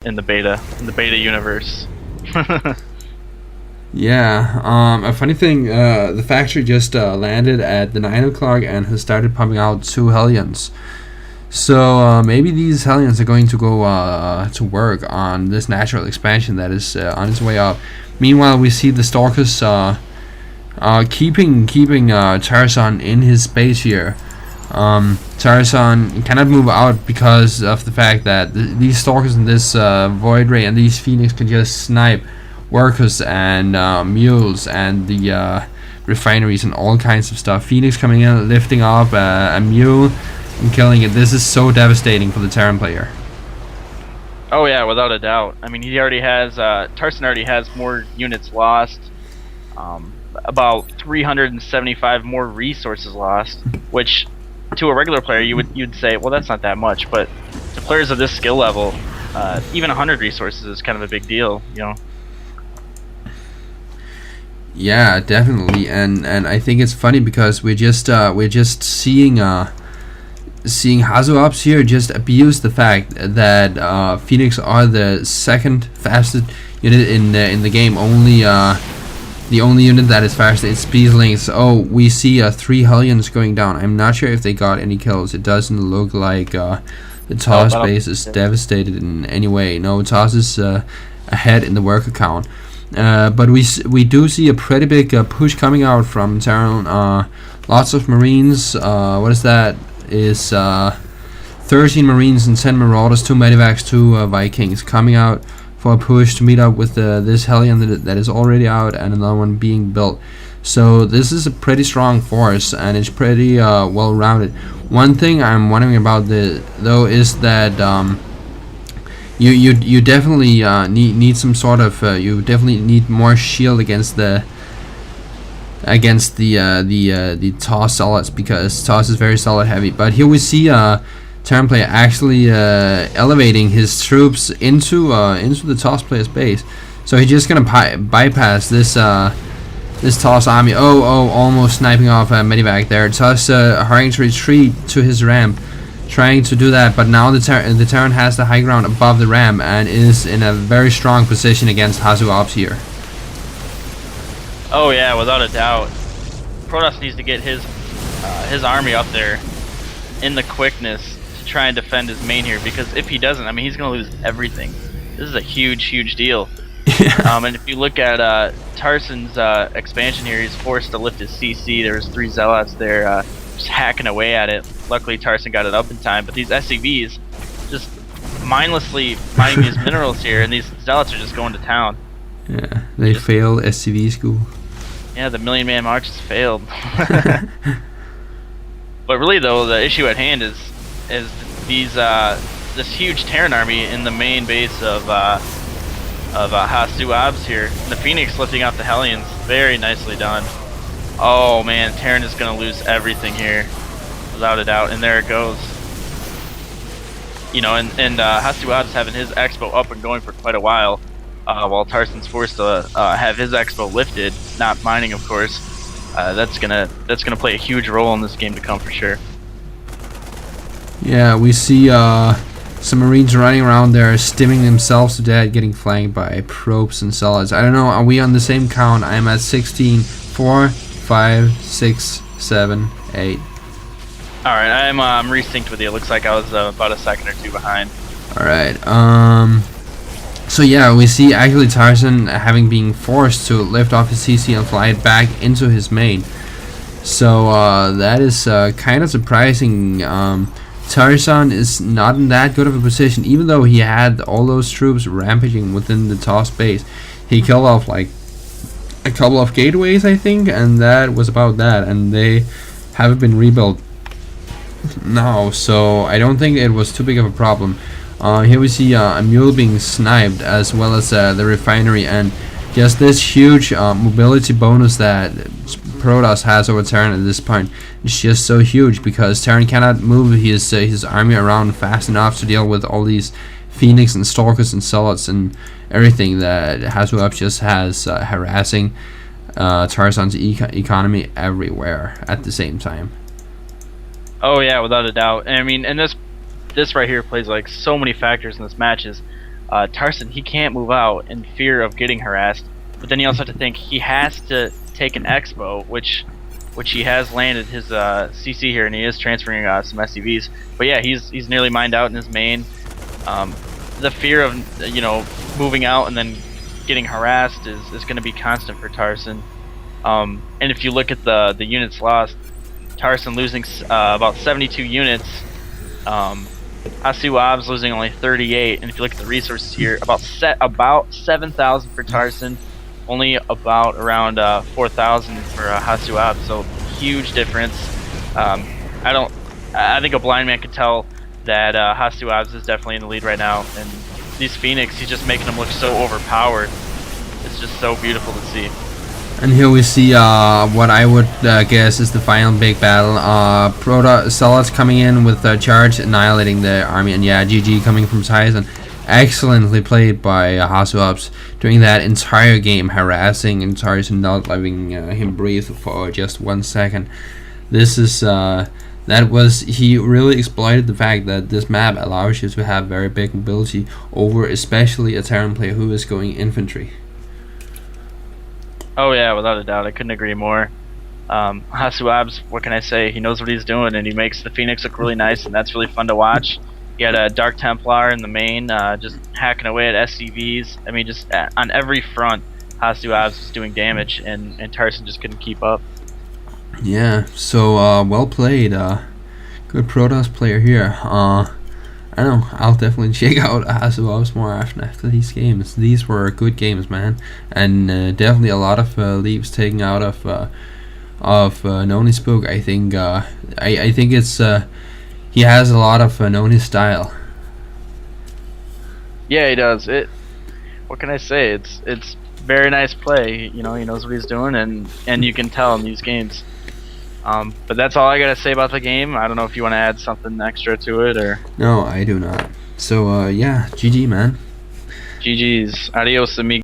in the beta universe. Yeah, a funny thing, the factory just landed at the 9 o'clock and has started pumping out 2 Hellions. So maybe these Hellions are going to go to work on this natural expansion that is on its way up. Meanwhile, we see the Stalkers keeping Tarson in his base here. Tarson cannot move out because of the fact that these Stalkers and this Void Ray and these Phoenix can just snipe workers and mules and the refineries and all kinds of stuff. Phoenix coming in, lifting up a mule and killing it. This is so devastating for the Terran player. Oh yeah, without a doubt. I mean, he already has Tarson already has more units lost, about 375 more resources lost, which to a regular player you'd say, well, that's not that much, but to players of this skill level, even 100 resources is kind of a big deal, you know. Yeah, definitely, and I think it's funny because we're just seeing Hasuobs here just abuse the fact that Phoenix are the second fastest unit in the game. Only the only unit that is faster is Speedlings. Oh, we see 3 Hellions going down. I'm not sure if they got any kills. It doesn't look like the TOS base is devastated in any way. No, TOS is ahead in the worker count. But we do see a pretty big push coming out from Tarson. Lots of Marines. What is that? Is 13 Marines and 10 Marauders, 2 Medivacs, 2 Vikings coming out for a push to meet up with this Hellion that is already out and another one being built. So this is a pretty strong force and it's pretty well rounded. One thing I'm wondering about though is that you definitely need some sort of you definitely need more shield against the TOS solids, because TOS is very solid heavy. But here we see Terran player actually elevating his troops into the TOS player's base. So he's just gonna bypass this TOS army. Oh, almost sniping off Medivac there. TOS hurrying to retreat to his ramp, trying to do that, but now the Terran has the high ground above the ramp and is in a very strong position against Hasuobs here. Oh yeah, without a doubt. Protoss needs to get his army up there in the quickness to try and defend his main here, because if he doesn't, I mean, he's going to lose everything. This is a huge deal. And if you look at Tarson's expansion here, he's forced to lift his CC. There's 3 Zealots there just hacking away at it. Luckily, Tarson got it up in time, but these SCVs just mindlessly mining these minerals here, and these Zealots are just going to town. Yeah, they failed SCV school. Yeah, the Million Man March has failed. But really, though, the issue at hand is these this huge Terran army in the main base of Hasuobs here. And the Phoenix lifting off the Hellions, very nicely done. Oh man, Terran is gonna lose everything here, without a doubt. And there it goes. You know, and Hasuobs having his expo up and going for quite a while. While Tarson's forced to have his expo lifted, not mining, of course. That's gonna play a huge role in this game to come for sure. Yeah, we see some Marines running around there, stimming themselves to death, getting flanked by probes and solids. I don't know. Are we on the same count? I'm at 16, 4, 5, 6, 7, 8. All right, I'm resynced with you. It looks like I was about a second or 2 behind. All right. So yeah, we see actually Tarson having been forced to lift off his CC and fly it back into his main. So that is kind of surprising. Tarson is not in that good of a position, even though he had all those troops rampaging within the TOS base. He killed off like a couple of gateways, I think, and that was about that. And they haven't been rebuilt now, so I don't think it was too big of a problem. Here we see a mule being sniped, as well as the refinery, and just this huge mobility bonus that Protoss has over Terran at this point. It's just so huge because Terran cannot move his army around fast enough to deal with all these Phoenix and Stalkers and Zealots and everything that Hasuobs just has harassing Tarson's economy everywhere at the same time. Oh yeah, without a doubt. And I mean, and this right here plays like so many factors in this matches. Tarson, he can't move out in fear of getting harassed. But then you also have to think he has to take an Expo, which he has landed his CC here, and he is transferring some SCVs. But yeah, he's nearly mined out in his main. The fear of moving out and then getting harassed is going to be constant for Tarson. And if you look at the units lost, Tarson losing about 72 units. Hasuobs losing only 38, and if you look at the resources here, about 7,000 for Tarson, only about around 4,000 for Hasuobs. So huge difference. I think a blind man could tell that Hasuobs is definitely in the lead right now, and these Phoenix, he's just making them look so overpowered. It's just so beautiful to see. And here we see what I would guess is the final big battle. Proto Zealots coming in with a charge, annihilating the army, and yeah, GG coming from Tarson. Excellently played by Hasuobs during that entire game, harassing and Tarson, not letting him breathe for just 1 second. This is he really exploited the fact that this map allows you to have very big mobility over especially a Terran player who is going infantry. Oh yeah, without a doubt, I couldn't agree more. Hasuobs, what can I say? He knows what he's doing, and he makes the Phoenix look really nice, and that's really fun to watch. He had a Dark Templar in the main, just hacking away at SCVs. I mean, just on every front, Hasuobs was doing damage, and Tarson just couldn't keep up. Yeah, so well played. Good Protoss player here. I don't know, I'll definitely check out Hasuobs more after these games. These were good games, man, and definitely a lot of leaps taken out of Noni's book. I think I think it's he has a lot of Noni's style. Yeah, he does. What can I say? It's very nice play. He knows what he's doing, and you can tell in these games. But that's all I gotta say about the game. I don't know if you want to add something extra to it, or... No, I do not. So, yeah, GG, man. GG's. Adios, amigos.